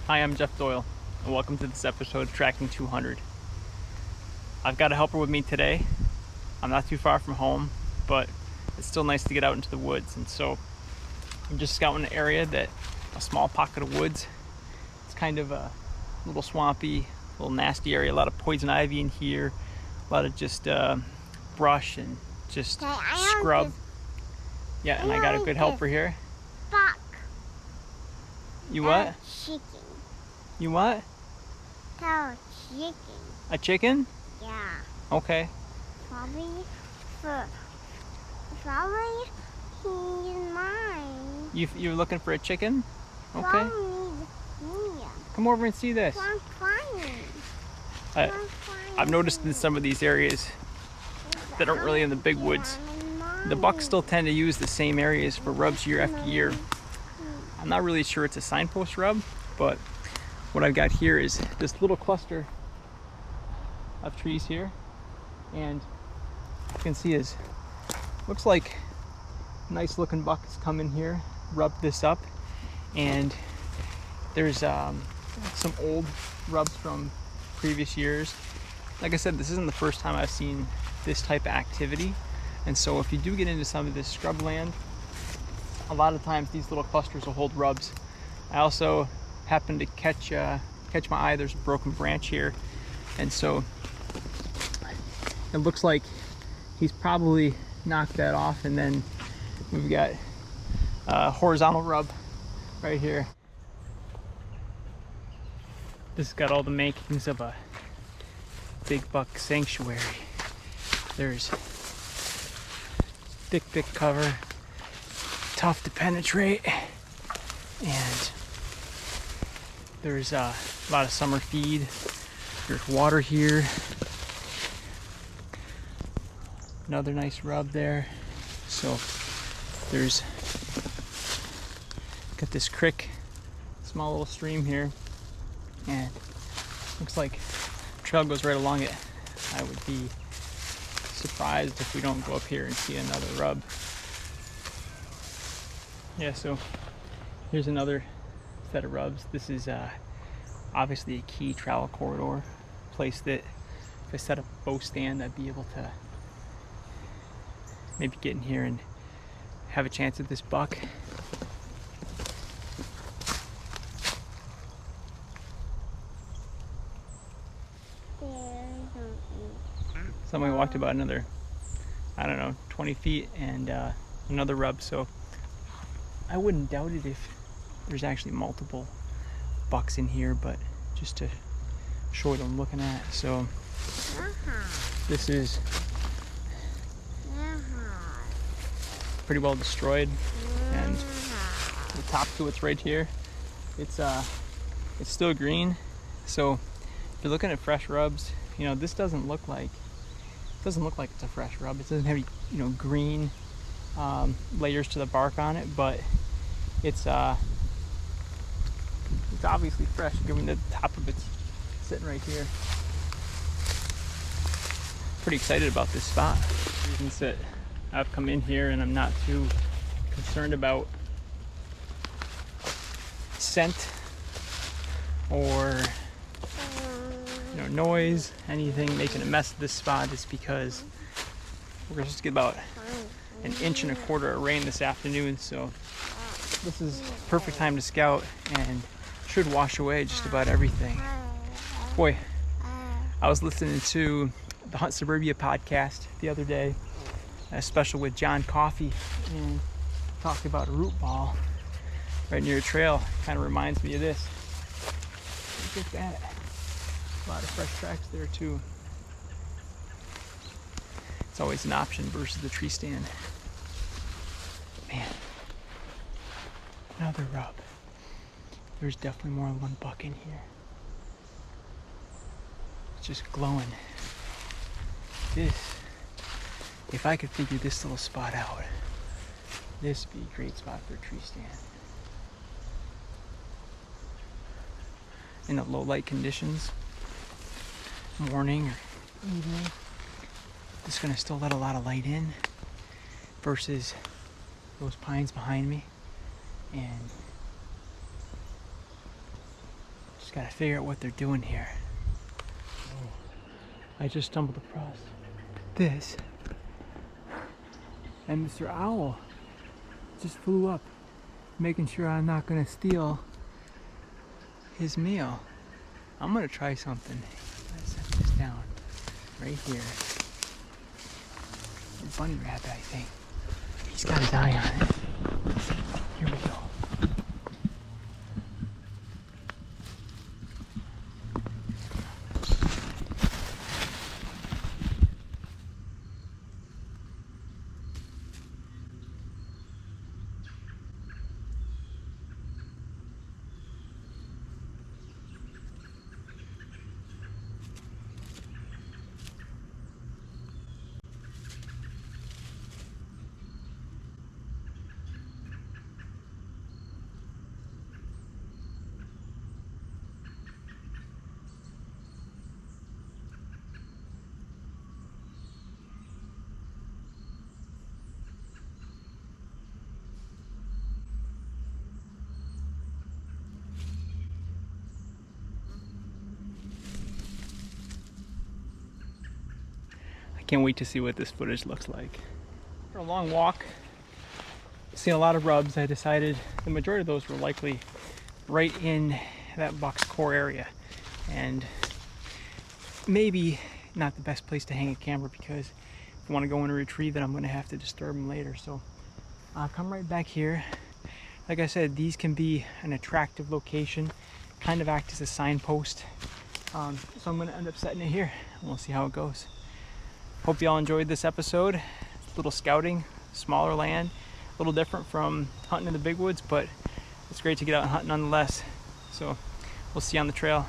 Hi, I'm Jeff Doyle, and welcome to this episode of Tracking 200. I've got a helper with me today. I'm not too far from home, but it's still nice to get out into the woods, and so I'm just scouting an area a small pocket of woods. It's kind of a little swampy, little nasty area, a lot of poison ivy in here, a lot of just brush and just scrub. Yeah, and I got a good helper here. Buck. You what? Chicken. You what? Tell chicken. A chicken? Yeah. Okay. Probably he's mine. You're looking for a chicken? Okay. Probably me. Come over and see this. I'm flying. I've noticed in some of these areas that aren't really in the big woods, the bucks still tend to use the same areas for rubs year after year. I'm not really sure it's a signpost rub, but what I've got here is this little cluster of trees here, and you can see looks like nice looking bucks come in here, rub this up, and there's some old rubs from previous years. Like I said, this isn't the first time I've seen this type of activity, and so if you do get into some of this scrub land, a lot of times these little clusters will hold rubs. I also happened to catch my eye. There's a broken branch here, and so it looks like he's probably knocked that off, and then we've got a horizontal rub right here. This has got all the makings of a big buck sanctuary. There's thick cover, tough to penetrate, and there's a lot of summer feed. There's water here. Another nice rub there. So there's got this creek, small little stream here, and looks like the trail goes right along it. I would be surprised if we don't go up here and see another rub. Yeah, so here's another set of rubs. This is obviously a key travel corridor, place that if I set up a bow stand, I'd be able to maybe get in here and have a chance at this buck. Somebody walked about another, 20 feet and another rub, so I wouldn't doubt it if there's actually multiple bucks in here, but just to show what I'm looking at. So this is pretty well destroyed, and the top to it's right here. It's still green, so if you're looking at fresh rubs, this doesn't look like it's a fresh rub. It doesn't have green layers to the bark on it, but it's obviously fresh, given that the top of it's sitting right here. Pretty excited about this spot. Reasons that I've come in here and I'm not too concerned about scent or noise, anything making a mess of this spot, is because we're supposed to get about 1.25 inches of rain this afternoon, so this is perfect time to scout and should wash away just about everything. Boy, I was listening to the Hunt Suburbia podcast the other day, a special with John Coffey, and talked about a root ball right near a trail. Kind of reminds me of this. Look at that. A lot of fresh tracks there too. It's always an option versus the tree stand. Man, another rub. There's definitely more than one buck in here. It's just glowing. If I could figure this little spot out, this would be a great spot for a tree stand. In the low light conditions, morning or evening, this is going to still let a lot of light in versus those pines behind me, and Gotta figure out what they're doing here. I just stumbled across this, and Mr. Owl just flew up, making sure I'm not gonna steal his meal. I'm gonna try something. Let's set this down right here. A bunny rabbit, I think. He's got his eye on it. Here we go. I can't wait to see what this footage looks like. For a long walk, seen a lot of rubs. I decided the majority of those were likely right in that buck's core area, and maybe not the best place to hang a camera, because if I want to go in and retrieve it, I'm going to have to disturb them later. So I'll come right back here. Like I said, these can be an attractive location, kind of act as a signpost. So I'm going to end up setting it here, and we'll see how it goes. Hope you all enjoyed this episode. A little scouting, smaller land, a little different from hunting in the big woods, but it's great to get out and hunt nonetheless. So we'll see you on the trail.